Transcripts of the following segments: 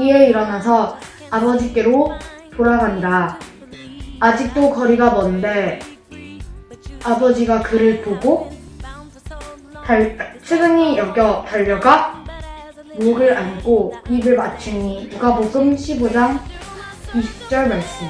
저녁이에 일어나서 아버지께로 돌아간다. 아직도 거리가 먼데 아버지가 그를 보고 측은히 여겨 달려가 목을 안고 입을 맞추니 누가복음 15장 20절 말씀.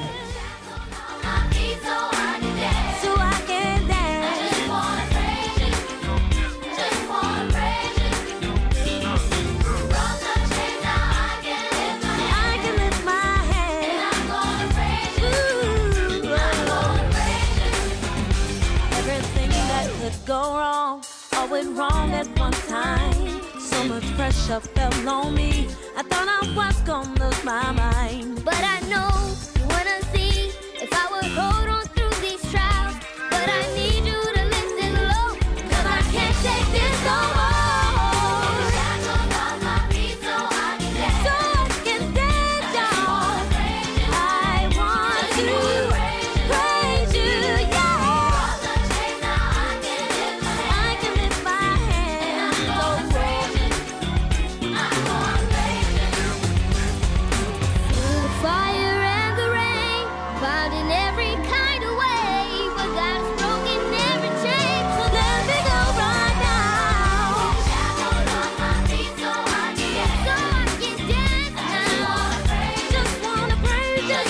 Go wrong, all went wrong at one time. So much pressure fell on me. I thought I was gonna lose my mind. But I know you wanna see if I would hold on through these trials. But I need you to listen low, 'cause I can't take this no more. Shackles on my feet so I can dance on. I want to praise you, yeah. I can lift my hands over. Through the fire and the rain, bound in every kind of way, but God's broken every chain, so let me go right now. Shackles on my feet so I can dance now. Just wanna praise you,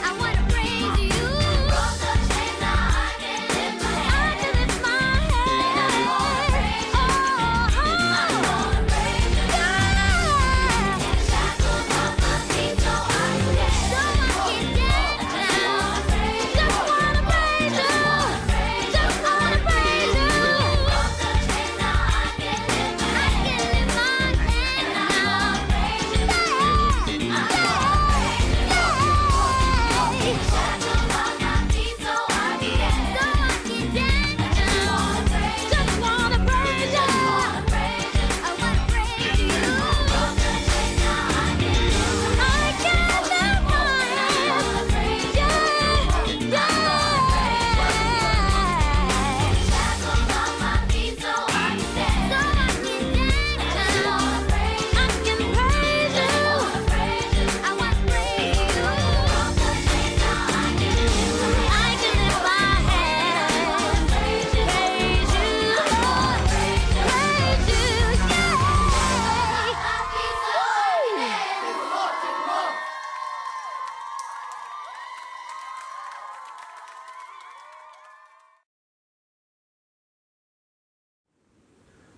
I wanna praise you. I can lift my hands.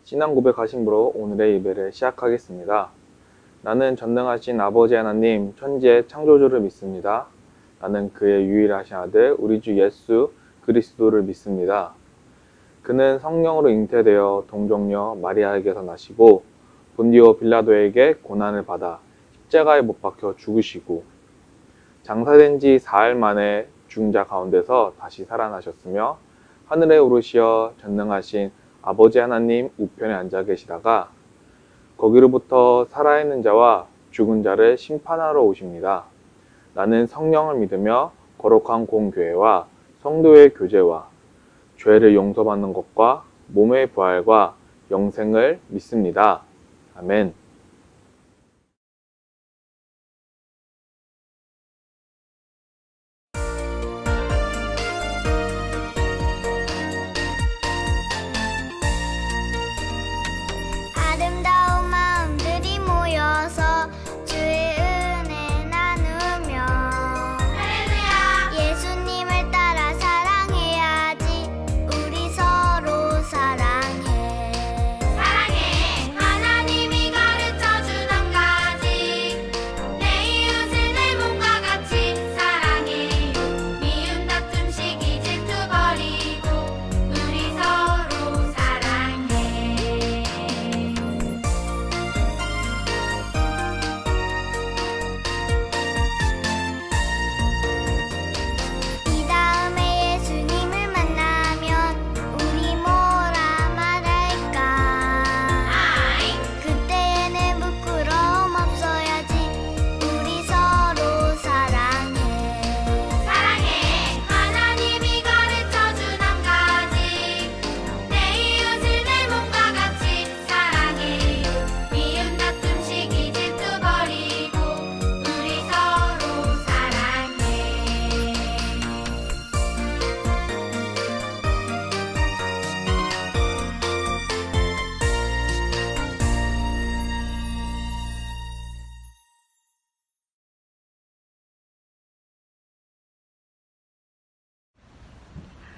신앙 고백하심으로 오늘의 예배를 시작하겠습니다. 나는 전능하신 아버지 하나님 천지의 창조주를 믿습니다. 나는 그의 유일하신 아들 우리 주 예수 그리스도를 믿습니다. 그는 성령으로 잉태되어 동정녀 마리아에게서 나시고 본디오 빌라도에게 고난을 받아 십자가에 못 박혀 죽으시고 장사된 지 4일 만에 죽은 자 가운데서 다시 살아나셨으며 하늘에 오르시어 전능하신 아버지 하나님 우편에 앉아 계시다가 거기로부터 살아있는 자와 죽은 자를 심판하러 오십니다. 나는 성령을 믿으며 거룩한 공교회와 성도의 교제와 죄를 용서받는 것과 몸의 부활과 영생을 믿습니다. 아멘. 아름다운 마음들이 모여서 주의 은혜 나누며 예수님을 따라 사랑해야지. 우리 서로 사랑해. 하나님이 가르쳐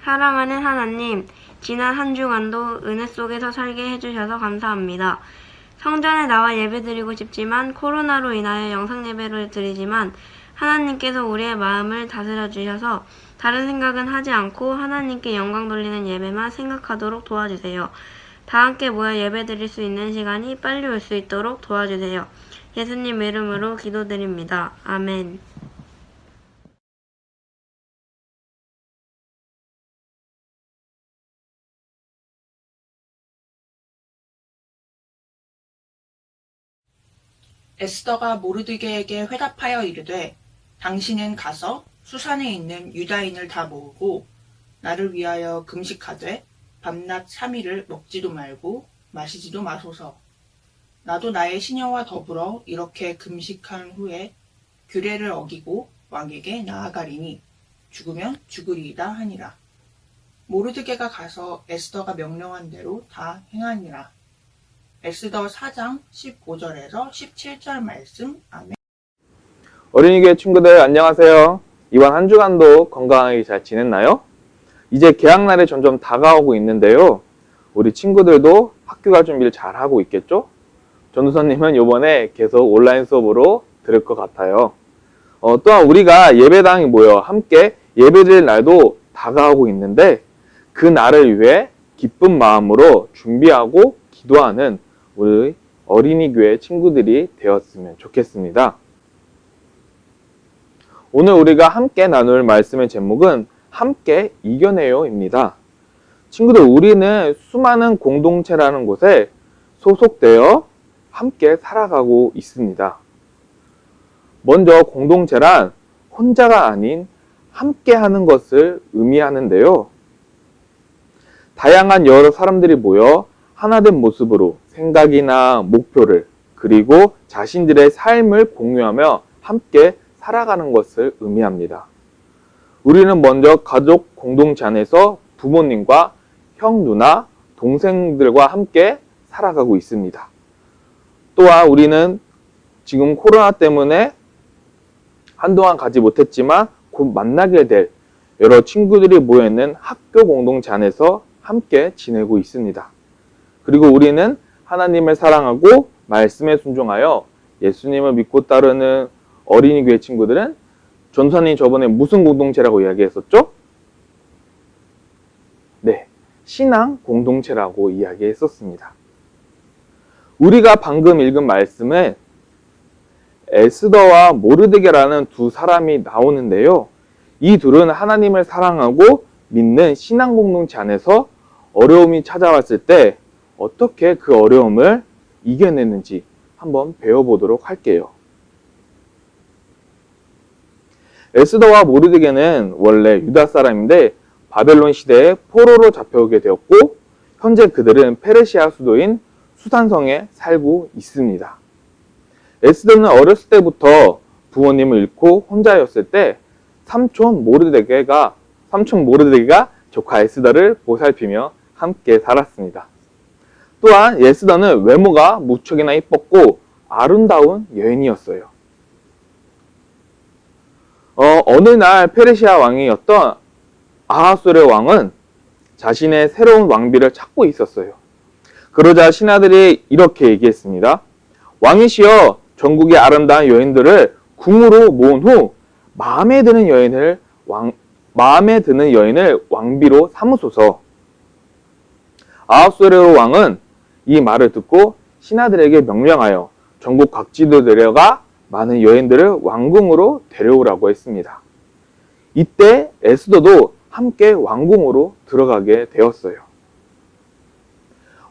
사랑하는 하나님, 지난 한 주간도 은혜 속에서 살게 해주셔서 감사합니다. 성전에 나와 예배드리고 싶지만 코로나로 인하여 영상 예배를 드리지만 하나님께서 우리의 마음을 다스려 주셔서 다른 생각은 하지 않고 하나님께 영광 돌리는 예배만 생각하도록 도와주세요. 다 함께 모여 예배드릴 수 있는 시간이 빨리 올 수 있도록 도와주세요. 예수님 이름으로 기도드립니다. 아멘. 에스더가 모르드게에게 회답하여 이르되 당신은 가서 수산에 있는 유다인을 다 모으고 나를 위하여 금식하되 밤낮 3일을 먹지도 말고 마시지도 마소서. 나도 나의 시녀와 더불어 이렇게 금식한 후에 규례를 어기고 왕에게 나아가리니 죽으면 죽으리이다 하니라. 모르드게가 가서 에스더가 명령한 대로 다 행하니라. 에스더 4장 15절에서 17절 말씀. 아멘. 어린이교회 친구들 안녕하세요. 이번 한 주간도 건강하게 잘 지냈나요? 이제 개학날이 점점 다가오고 있는데요. 우리 친구들도 학교 갈 준비를 잘 하고 있겠죠? 전도사님은 이번에 계속 온라인 수업으로 들을 것 같아요. 또한 우리가 예배당에 모여 함께 예배드릴 날도 다가오고 있는데 그 날을 위해 기쁜 마음으로 준비하고 기도하는 우리 어린이교회 친구들이 되었으면 좋겠습니다. 오늘 우리가 함께 나눌 말씀의 제목은 함께 이겨내요입니다. 친구들, 우리는 수많은 공동체라는 곳에 소속되어 함께 살아가고 있습니다. 먼저 공동체란 혼자가 아닌 함께 하는 것을 의미하는데요. 다양한 여러 사람들이 모여 하나된 모습으로 생각이나 목표를 그리고 자신들의 삶을 공유하며 함께 살아가는 것을 의미합니다. 우리는 먼저 가족 공동체 안에서 부모님과 형, 누나, 동생들과 함께 살아가고 있습니다. 또한 우리는 지금 코로나 때문에 한동안 가지 못했지만 곧 만나게 될 여러 친구들이 모여있는 학교 공동체 안에서 함께 지내고 있습니다. 그리고 우리는 하나님을 사랑하고 말씀에 순종하여 예수님을 믿고 따르는 어린이 교회 친구들은 전도사님 저번에 무슨 공동체라고 이야기했었죠? 네, 신앙 공동체라고 이야기했었습니다. 우리가 방금 읽은 말씀은 에스더와 모르드게라는 두 사람이 나오는데요. 이 둘은 하나님을 사랑하고 믿는 신앙 공동체 안에서 어려움이 찾아왔을 때 어떻게 그 어려움을 이겨내는지 한번 배워보도록 할게요. 에스더와 모르드게는 원래 유다 사람인데 바벨론 시대에 포로로 잡혀오게 되었고 현재 그들은 페르시아 수도인 수산성에 살고 있습니다. 에스더는 어렸을 때부터 부모님을 잃고 혼자였을 때 삼촌 모르드게가 조카 에스더를 보살피며 함께 살았습니다. 또한 에스더는 외모가 무척이나 이뻤고 아름다운 여인이었어요. 어느 날 페르시아 왕이었던 아하수르 왕은 자신의 새로운 왕비를 찾고 있었어요. 그러자 신하들이 이렇게 얘기했습니다. 왕이시여, 전국의 아름다운 여인들을 궁으로 모은 후 마음에 드는 여인을 왕비로 삼으소서. 아하수에로 왕은 이 말을 듣고 신하들에게 명령하여 전국 각지로 내려가 많은 여인들을 왕궁으로 데려오라고 했습니다. 이때 에스더도 함께 왕궁으로 들어가게 되었어요.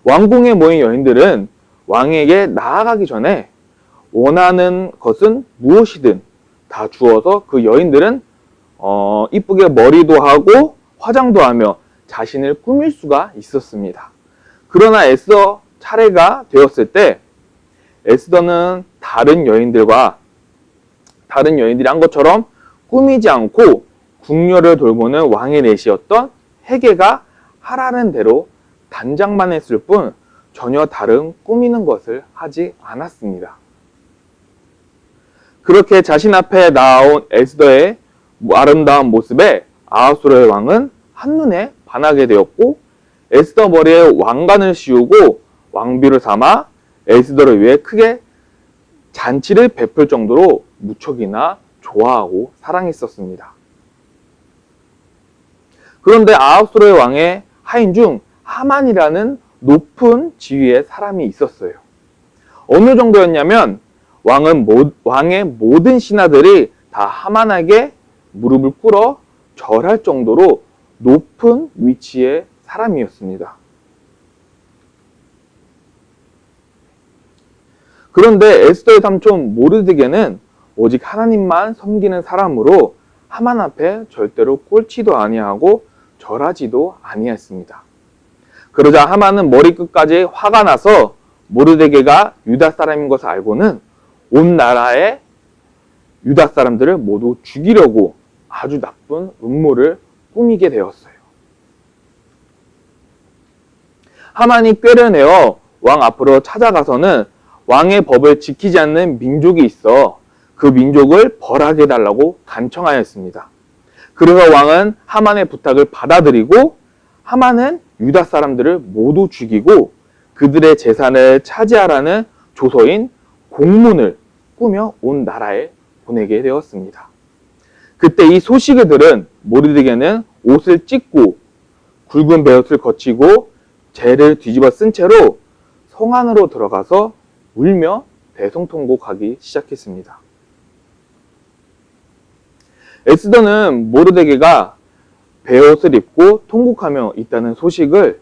왕궁에 모인 여인들은 왕에게 나아가기 전에 원하는 것은 무엇이든 다 주어서 그 여인들은 이쁘게 머리도 하고 화장도 하며 자신을 꾸밀 수가 있었습니다. 그러나 에스더 차례가 되었을 때 에스더는 다른 여인들이 한 것처럼 꾸미지 않고 궁녀를 돌보는 왕의 내시였던 헤게가 하라는 대로 단장만 했을 뿐 전혀 다른 꾸미는 것을 하지 않았습니다. 그렇게 자신 앞에 나온 에스더의 아름다운 모습에 아하수르의 왕은 한눈에 반하게 되었고 에스더 머리에 왕관을 씌우고 왕비를 삼아 에스더를 위해 크게 잔치를 베풀 정도로 무척이나 좋아하고 사랑했었습니다. 그런데 아하수르의 왕의 하인 중 하만이라는 높은 지위의 사람이 있었어요. 어느 정도였냐면 왕의 모든 신하들이 다 하만에게 무릎을 꿇어 절할 정도로 높은 위치의 사람이었습니다. 그런데 에스더의 삼촌 모르드게는 오직 하나님만 섬기는 사람으로 하만 앞에 절대로 꿇지도 아니하고 절하지도 아니했습니다. 그러자 하만은 머리끝까지 화가 나서 모르드게가 유다 사람인 것을 알고는 온 나라의 유다 사람들을 모두 죽이려고 아주 나쁜 음모를 꾸미게 되었어요. 하만이 꾀를 내어 왕 앞으로 찾아가서는 왕의 법을 지키지 않는 민족이 있어 그 민족을 벌하게 해달라고 간청하였습니다. 그래서 왕은 하만의 부탁을 받아들이고 하만은 유다 사람들을 모두 죽이고 그들의 재산을 차지하라는 조서인 공문을 꾸며 온 나라에 보내게 되었습니다. 그때 이 소식을 들은 모르드게는 옷을 찢고 굵은 베옷을 거치고 재를 뒤집어 쓴 채로 성 안으로 들어가서 울며 대성통곡하기 시작했습니다. 에스더는 모르드게가 베옷을 입고 통곡하며 있다는 소식을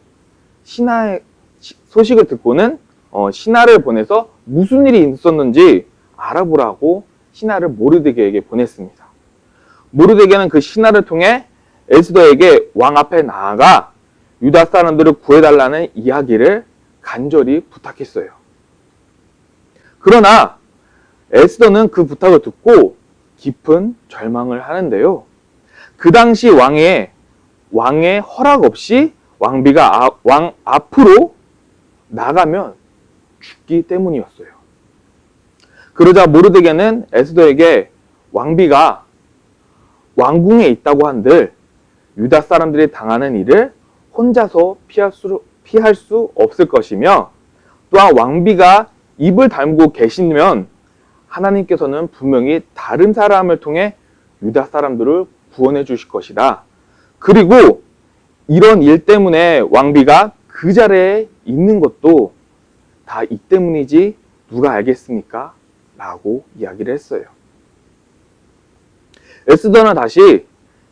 듣고는 신하를 보내서 무슨 일이 있었는지 알아보라고 신하를 모르드게에게 보냈습니다. 모르드게는 그 신하를 통해 에스더에게 왕 앞에 나아가 유다 사람들을 구해달라는 이야기를 간절히 부탁했어요. 그러나 에스더는 그 부탁을 듣고 깊은 절망을 하는데요. 그 당시 왕의 허락 없이 왕비가 왕 앞으로 나가면 죽기 때문이었어요. 그러자 모르드게는 에스더에게 왕비가 왕궁에 있다고 한들 유다 사람들이 당하는 일을 혼자서 피할 수 없을 것이며 또한 왕비가 입을 다물고 계시면 하나님께서는 분명히 다른 사람을 통해 유다 사람들을 구원해 주실 것이다. 그리고 이런 일 때문에 왕비가 그 자리에 있는 것도 다 이 때문이지 누가 알겠습니까? 라고 이야기를 했어요. 에스더는 다시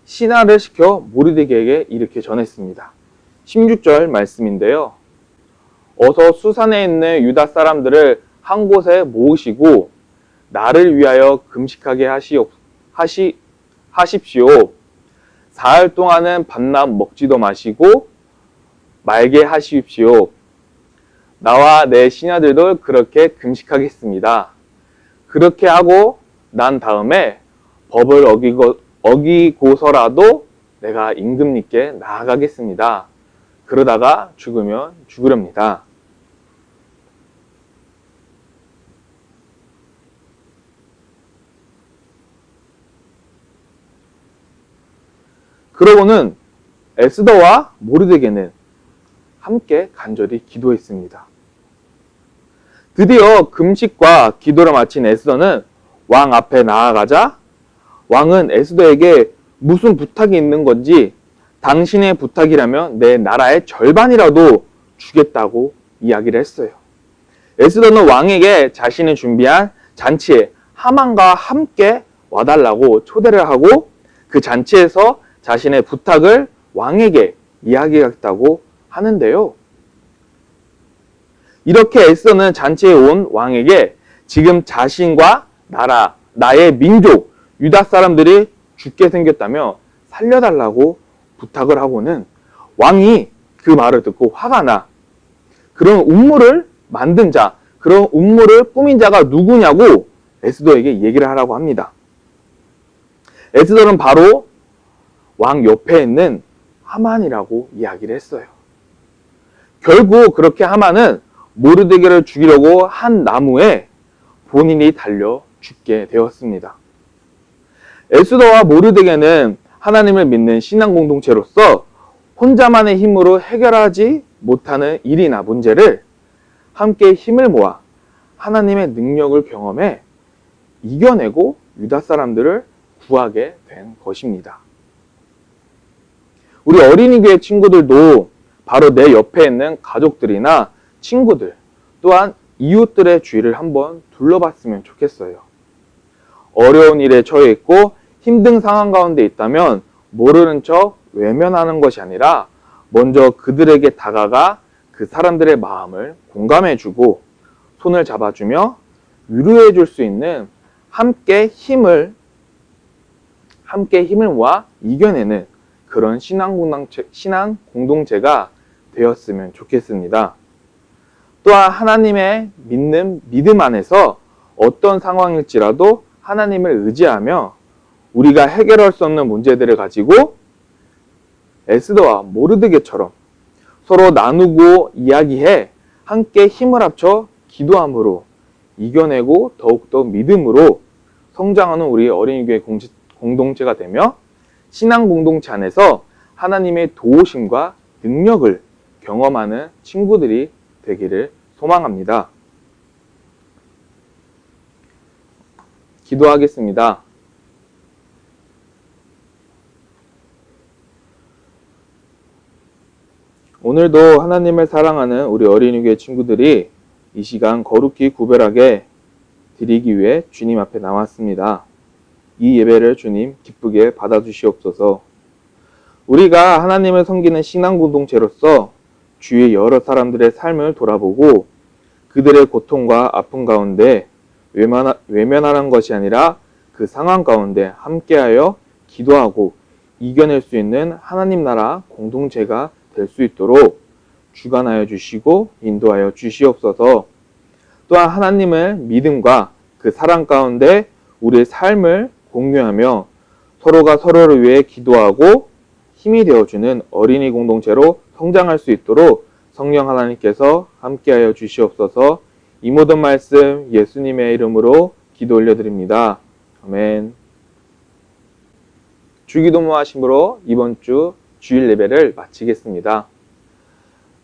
신하를 시켜 모르드게에게 이렇게 전했습니다. 16절 말씀인데요. 어서 수산에 있는 유다 사람들을 한 곳에 모으시고 나를 위하여 금식하게 하십시오. 사흘 동안은 밤낮 먹지도 마시고 말게 하십시오. 나와 내 신하들도 그렇게 금식하겠습니다. 그렇게 하고 난 다음에 법을 어기고서라도 내가 임금님께 나아가겠습니다. 그러다가 죽으면 죽으렵니다. 그러고는 에스더와 모르드게는 함께 간절히 기도했습니다. 드디어 금식과 기도를 마친 에스더는 왕 앞에 나아가자 왕은 에스더에게 무슨 부탁이 있는 건지 당신의 부탁이라면 내 나라의 절반이라도 주겠다고 이야기를 했어요. 에스더는 왕에게 자신이 준비한 잔치에 하만과 함께 와달라고 초대를 하고 그 잔치에서 자신의 부탁을 왕에게 이야기하겠다고 하는데요. 이렇게 에스더는 잔치에 온 왕에게 지금 자신과 나의 민족, 유다 사람들이 죽게 생겼다며 살려달라고 부탁을 하고는 왕이 그 말을 듣고 화가 나 그런 음모를 만든 자, 그런 음모를 꾸민 자가 누구냐고 에스더에게 얘기를 하라고 합니다. 에스더는 바로 왕 옆에 있는 하만이라고 이야기를 했어요. 결국 그렇게 하만은 모르드게를 죽이려고 한 나무에 본인이 달려 죽게 되었습니다. 에스더와 모르드게는 하나님을 믿는 신앙 공동체로서 혼자만의 힘으로 해결하지 못하는 일이나 문제를 함께 힘을 모아 하나님의 능력을 경험해 이겨내고 유다 사람들을 구하게 된 것입니다. 우리 어린이 교회 친구들도 바로 내 옆에 있는 가족들이나 친구들 또한 이웃들의 주위를 한번 둘러봤으면 좋겠어요. 어려운 일에 처해 있고 힘든 상황 가운데 있다면 모르는 척 외면하는 것이 아니라 먼저 그들에게 다가가 그 사람들의 마음을 공감해주고 손을 잡아주며 위로해줄 수 있는 함께 힘을 모아 이겨내는 그런 신앙 공동체가 되었으면 좋겠습니다. 또한 하나님의 믿는 믿음 안에서 어떤 상황일지라도 하나님을 의지하며 우리가 해결할 수 없는 문제들을 가지고 에스더와 모르드게처럼 서로 나누고 이야기해 함께 힘을 합쳐 기도함으로 이겨내고 더욱더 믿음으로 성장하는 우리 어린이교회 공동체가 되며 신앙 공동체 안에서 하나님의 도우심과 능력을 경험하는 친구들이 되기를 소망합니다. 기도하겠습니다. 오늘도 하나님을 사랑하는 우리 어린이교회 친구들이 이 시간 거룩히 구별하게 드리기 위해 주님 앞에 나왔습니다. 이 예배를 주님 기쁘게 받아주시옵소서. 우리가 하나님을 섬기는 신앙 공동체로서 주위의 여러 사람들의 삶을 돌아보고 그들의 고통과 아픔 가운데 외면하는 것이 아니라 그 상황 가운데 함께하여 기도하고 이겨낼 수 있는 하나님 나라 공동체가 될 수 있도록 주관하여 주시고 인도하여 주시옵소서. 또한 하나님을 믿음과 그 사랑 가운데 우리의 삶을 공유하며 서로가 서로를 위해 기도하고 힘이 되어주는 어린이 공동체로 성장할 수 있도록 성령 하나님께서 함께하여 주시옵소서. 이 모든 말씀 예수님의 이름으로 기도 올려드립니다. 아멘. 주기도모 하심으로 이번 주 주일 예배를 마치겠습니다.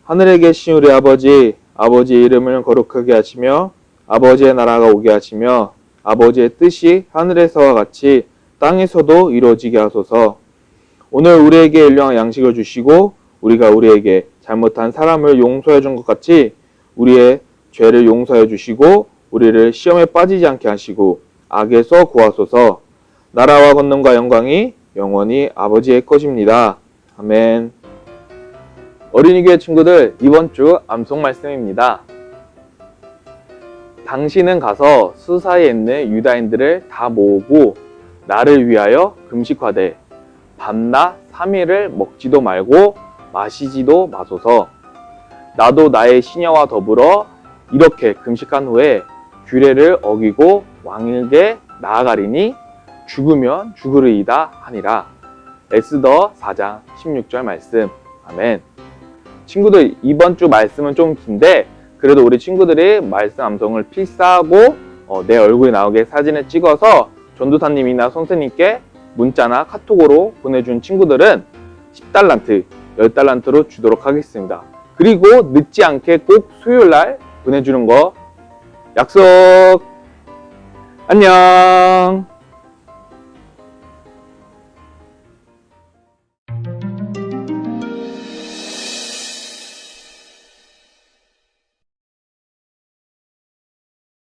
하늘에 계신 우리 아버지, 아버지의 이름을 거룩하게 하시며 아버지의 나라가 오게 하시며 아버지의 뜻이 하늘에서와 같이 땅에서도 이루어지게 하소서. 오늘 우리에게 일용할 양식을 주시고 우리가 우리에게 잘못한 사람을 용서해 준 것 같이 우리의 죄를 용서해 주시고 우리를 시험에 빠지지 않게 하시고 악에서 구하소서. 나라와 권능과 영광이 영원히 아버지의 것입니다. 아멘. 어린이교회 친구들, 이번 주 암송 말씀입니다. 당신은 가서 수사에 있는 유다인들을 다 모으고 나를 위하여 금식하되 밤낮 3일을 먹지도 말고 마시지도 마소서. 나도 나의 시녀와 더불어 이렇게 금식한 후에 규례를 어기고 왕에게 나아가리니 죽으면 죽으리이다 하니라. 에스더 4장 16절 말씀. 아멘. 친구들, 이번 주 말씀은 좀 긴데 그래도 우리 친구들이 말씀 암송을 필사하고 내 얼굴이 나오게 사진을 찍어서 전도사님이나 선생님께 문자나 카톡으로 보내준 친구들은 10달란트, 10달란트로 주도록 하겠습니다. 그리고 늦지 않게 꼭 수요일날 보내주는 거 약속! 안녕!